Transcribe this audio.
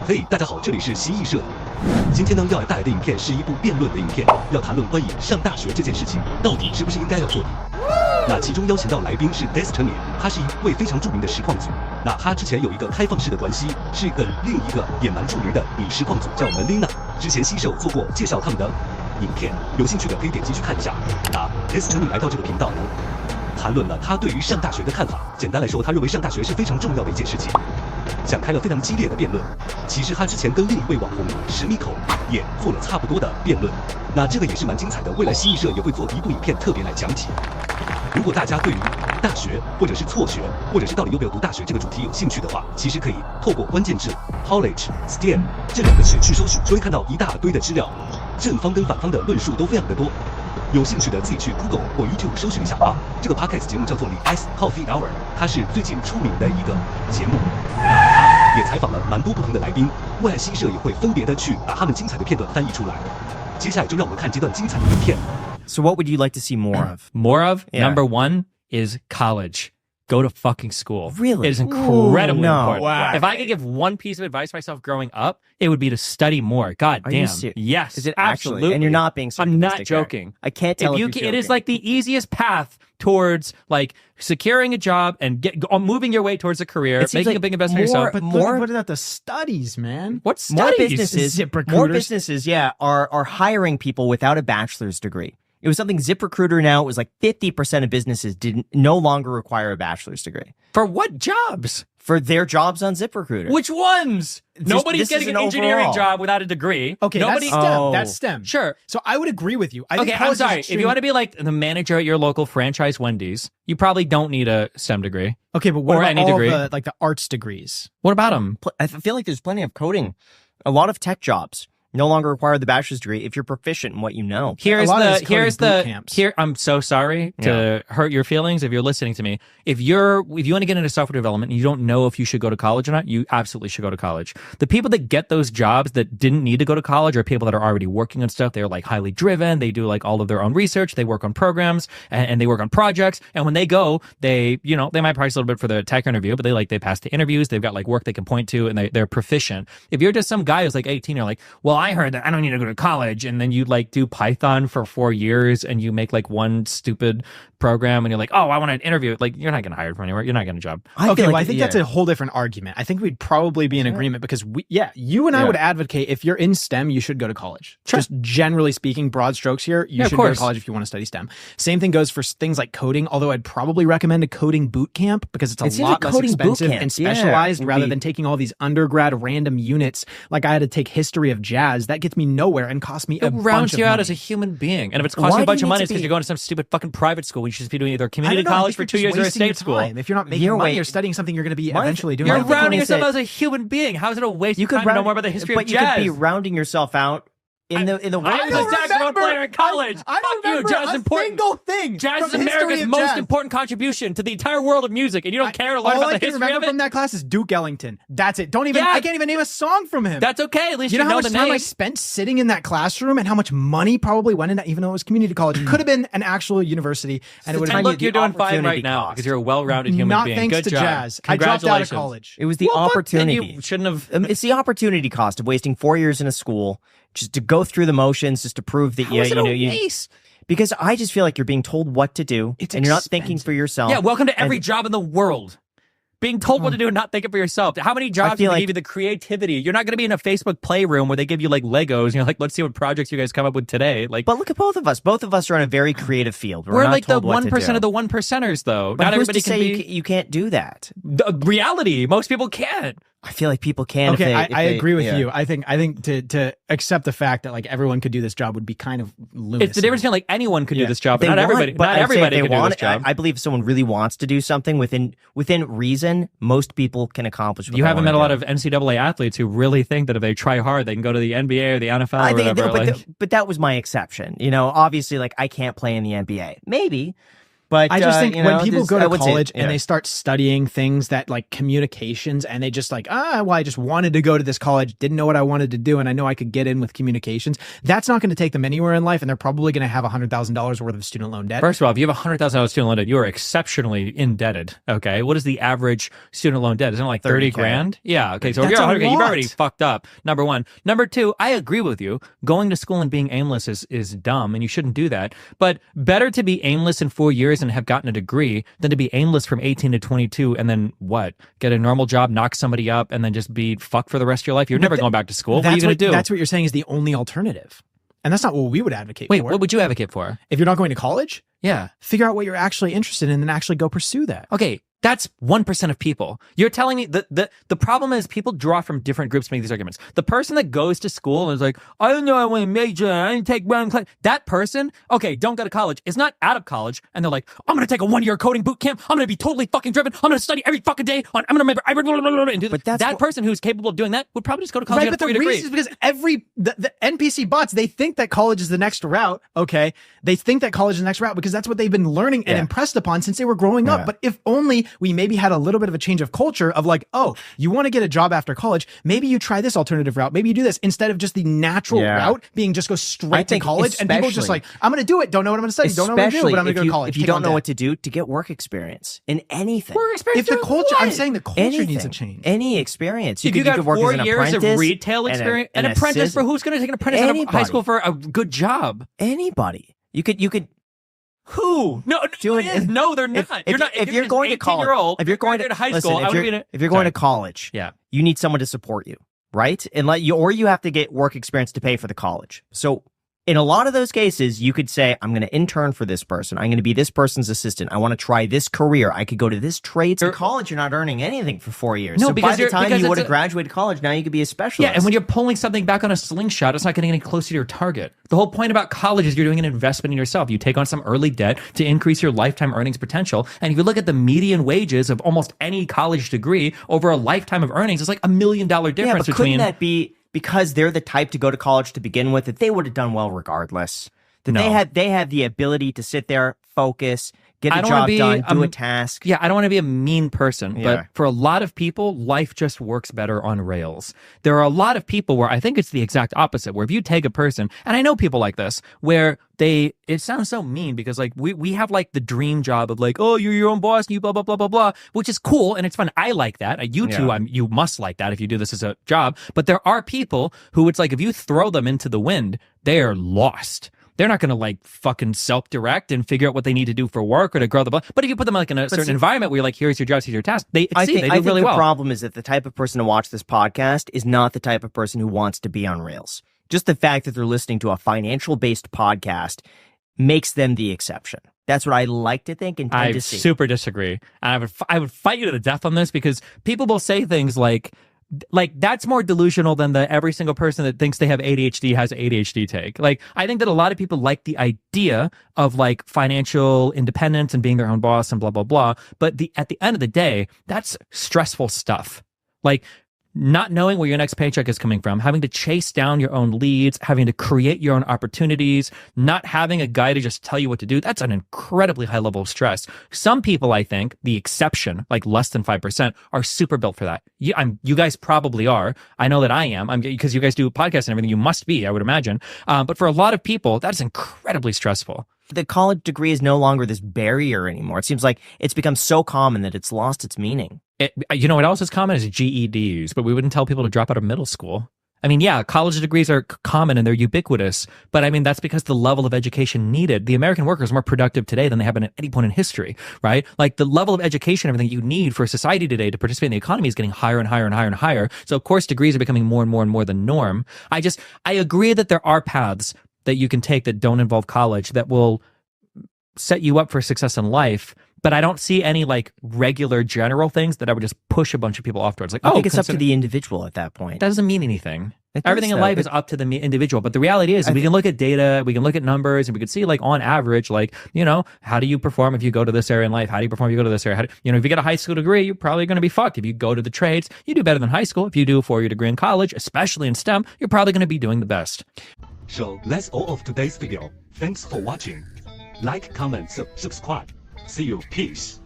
嘿，大家好，这里是蜥蜴社。今天呢，要来带来的影片是一部辩论的影片，要谈论关于上大学这件事情到底是不是应该要做的。那其中邀请到来宾是 Destiny， 他是一位非常著名的实况组。那他之前有一个开放式的关系，是跟另一个也蛮著名的女实况组叫 Melina， 之前西社做过介绍他们的影片，有兴趣的可以点击去看一下。那 Destiny 来到这个频道呢，谈论了他对于上大学的看法。简单来说，他认为上大学是非常重要的一件事情，展开了非常激烈的辩论。其实他之前跟另一位网红史密口也做了差不多的辩论，那这个也是蛮精彩的。未来蜥蜴社也会做一部影片特别来讲解。如果大家对于大学或者是辍学，或者是到底要不要读大学这个主题有兴趣的话，其实可以透过关键字 college、STEM 这两个词去搜寻，就会看到一大堆的资料，正方跟反方的论述都非常的多。有兴趣的自己去 Google 或 YouTube 搜寻一下吧。这个 Podcast 节目叫做 The Ice Coffee Hour， 它是最近出名的一个节目。也采访了蛮多不同的来宾，未来新社也会分别的去把他们精彩的片段翻译出来。接下来就让我们看这段精彩的影片。So what would you like to see more of? More of? Yeah. Number one is college. Go to fucking school. Really? It is incredibly no. important. Wow. If I could give one piece of advice to myself growing up, it would be to study more. God Are damn. you serious? Yes. Is it actually? Absolutely. And you're not being I'm not sarcastic joking. there. I can't tell if you're joking. It is like the easiest path towards like securing a job and moving your way towards a career, making like a big investment in yourself. But what about the studies, man? What More studies? businesses, yeah, are hiring people without a bachelor's degree. It was something ZipRecruiter now, it was like 50% of businesses no longer require a bachelor's degree. For what jobs? For their jobs on ZipRecruiter. Which ones? Nobody's getting an engineering job without a degree. Okay, Nobody. that's STEM. Oh. That's STEM. Sure. So I would agree with you. Okay, I'm sorry. If you want to be like the manager at your local franchise Wendy's, you probably don't need a STEM degree. Okay, but what or about any all degree. of the arts degrees? What about them? I feel like there's plenty of coding. A lot of tech jobs no longer require the bachelor's degree if you're proficient in what you know. I'm so sorry to hurt your feelings if you're listening to me. If you want to get into software development and you don't know if you should go to college or not, you absolutely should go to college. The people that get those jobs that didn't need to go to college are people that are already working on stuff. They're like highly driven. They do like all of their own research. They work on programs and they work on projects. And when they go, they might price a little bit for the tech interview, but they pass the interviews. They've got like work they can point to and they're proficient. If you're just some guy who's like 18, you're like, well, I heard that I don't need to go to college, and then you like do Python for 4 years and you make like one stupid program and you're like, oh, I want to interview. Like, you're not getting hired from anywhere. You're not getting a job. I think that's a whole different argument. I think we'd probably be in agreement because you and I would advocate if you're in STEM, you should go to college. Sure. Just generally speaking, broad strokes here, you should go to college if you want to study STEM. Same thing goes for things like coding, although I'd probably recommend a coding boot camp because it's a lot less expensive and specialized rather than taking all these undergrad random units. Like I had to take history of jazz. That gets me nowhere and costs me a bunch of money. It rounds you out as a human being. And if it's costing you a bunch of money, it's because you're going to some stupid fucking private school. You should just be doing either community college for 2 years or a state school. If you're not making money, you're studying something you're going to be eventually doing. You're rounding yourself out as a human being. How is it a waste of time to know more about the history of jazz? But you could be rounding yourself out in the world. I was a saxophone player in college. I don't remember jazz is important. Single thing. Jazz is America's most important contribution to the entire world of music, and you don't care to learn about the history of it? All I can remember from that class is Duke Ellington. That's it. I can't even name a song from him. That's okay. At least you know how much the time name. I spent sitting in that classroom and how much money probably went in that, even though it was community college. It could have been an actual university, and it would have look, you're doing fine right now because you're a well-rounded human being. Not thanks to jazz. I dropped out of college. It was the opportunity. You shouldn't have. It's the opportunity cost of wasting 4 years in a school just to go through the motions, just to prove that waste? Because I just feel like you're being told what to do, and you're not thinking for yourself. Yeah, welcome to every job in the world. Being told what to do and not thinking for yourself. How many jobs do they give you the creativity? You're not going to be in a Facebook playroom where they give you like Legos and you're like, let's see what projects you guys come up with today. Like, but look at both of us. Both of us are in a very creative field. We're like the 1% of the 1%ers, though. But not who's everybody to say you can't do that. The reality, most people can't. I feel like people can. Okay, I agree with you. I think to accept the fact that like everyone could do this job would be kind of lunacy. It's the difference between like anyone could do this job, but not everybody. Not everybody can do this job. I believe if someone really wants to do something within reason, most people can accomplish. You haven't met a lot of NCAA athletes who really think that if they try hard, they can go to the NBA or the NFL or whatever. But that was my exception. You know, obviously, like I can't play in the NBA. Maybe. But I just think when people go to college college and they start studying things that like communications and they just like, well, I just wanted to go to this college, didn't know what I wanted to do, and I know I could get in with communications. That's not going to take them anywhere in life, and they're probably going to have $100,000 worth of student loan debt. First of all, if you have $100,000 student loan debt, you are exceptionally indebted. Okay, what is the average student loan debt? Isn't it like 30 grand? Yeah. Okay, so if you're 100K, you've already fucked up. Number one. Number two, I agree with you. Going to school and being aimless is dumb, and you shouldn't do that. But better to be aimless in 4 years and have gotten a degree than to be aimless from 18 to 22 and then what? Get a normal job, knock somebody up, and then just be fucked for the rest of your life? You're never going back to school. What are you going to do? That's what you're saying is the only alternative. And that's not what we would advocate for. Wait, what would you advocate for? If you're not going to college? Yeah. Figure out what you're actually interested in and actually go pursue that. Okay. That's 1% of people. You're telling me the problem is people draw from different groups to make these arguments. The person that goes to school and is like, I don't know, I want to major, I didn't take one class. That person, okay, don't go to college, is not out of college. And they're like, I'm going to take a 1-year coding boot camp. I'm going to be totally fucking driven. I'm going to study every fucking day. I'm going to remember. And do that person who's capable of doing that would probably just go to college and get a 3-year degree. Right, but the reason is because the NPC bots, they think that college is the next route, okay? They think that college is the next route because that's what they've been learning and impressed upon since they were growing up. But if only we maybe had a little bit of a change of culture of like, oh, you want to get a job after college, maybe you try this alternative route, maybe you do this instead of just the natural route being just go straight to college, and people just like, I'm going to do it, don't know what I'm going to study, don't know what I'm going to do, but I'm going to go to college. If you don't know what to do, to get work experience in anything. Work experience. If the culture, I'm saying the culture needs a change. Any experience. You got 4 years of retail experience, an apprentice for who's going to take an apprentice out of high school for a good job? Anybody. You could. Who? No, they're not. If you're going to college, if you're going to high school, if you're going to college, you need someone to support you, right? And or you have to get work experience to pay for the college. So in a lot of those cases, you could say, I'm going to intern for this person. I'm going to be this person's assistant. I want to try this career. I could go to this trade. In college, you're not earning anything for 4 years. No, so because by the time you would have graduated college, now you could be a specialist. Yeah, and when you're pulling something back on a slingshot, it's not getting any closer to your target. The whole point about college is you're doing an investment in yourself. You take on some early debt to increase your lifetime earnings potential. And if you look at the median wages of almost any college degree over a lifetime of earnings, it's like $1 million difference but between... couldn't that be because they're the type to go to college to begin with, that they would have done well regardless? That they had the ability to sit there, focus, get the job done, do a task. Yeah, I don't want to be a mean person, but for a lot of people, life just works better on rails. There are a lot of people where I think it's the exact opposite, where if you take a person, and I know people like this, where it sounds so mean because like we have like the dream job of like, oh, you're your own boss, you blah, blah, blah, blah, blah, which is cool and it's fun. I like that. You too, you must like that if you do this as a job. But there are people who it's like, if you throw them into the wind, they are lost. They're not going to like fucking self-direct and figure out what they need to do for work or to grow the... But if you put them like in a certain environment where you're like, here's your job, here's your task, they do really well. The problem is that the type of person to watch this podcast is not the type of person who wants to be on rails. Just the fact that they're listening to a financial-based podcast makes them the exception. That's what I like to think and tend to see. I super disagree. And I would fight you to the death on this because people will say things like that's more delusional than the every single person that thinks they have ADHD has ADHD take. Like, I think that a lot of people like the idea of like financial independence and being their own boss and blah, blah, blah. But at the end of the day, that's stressful stuff. Like, not knowing where your next paycheck is coming from, having to chase down your own leads, having to create your own opportunities, not having a guy to just tell you what to do, that's an incredibly high level of stress. Some people, I think, the exception, like less than 5%, are super built for that. You guys probably are. I know that I am. Because you guys do podcasts and everything, you must be, I would imagine. But for a lot of people, that's incredibly stressful. The college degree is no longer this barrier anymore. It seems like it's become so common that it's lost its meaning. You know what else is common is GEDs, but we wouldn't tell people to drop out of middle school. I mean, yeah, college degrees are common and they're ubiquitous, but I mean, that's because the level of education needed. The American worker is more productive today than they have been at any point in history, right? Like the level of education, everything you need for society today to participate in the economy is getting higher and higher and higher and higher. So of course, degrees are becoming more and more and more the norm. I agree that there are paths that you can take that don't involve college that will set you up for success in life. But I don't see any like regular general things that I would just push a bunch of people off towards. Like, I think it's up to the individual at that point. That doesn't mean anything. Everything in life is up to the individual. But the reality is we can look at data, we can look at numbers, and we can see like on average, like, you know, how do you perform if you go to this area in life? How do you perform if you go to this area? If you get a high school degree, you're probably going to be fucked. If you go to the trades, you do better than high school. If you do a 4-year degree in college, especially in STEM, you're probably going to be doing the best. So that's all of today's video. Thanks for watching. Like, comment, subscribe. See you. Peace.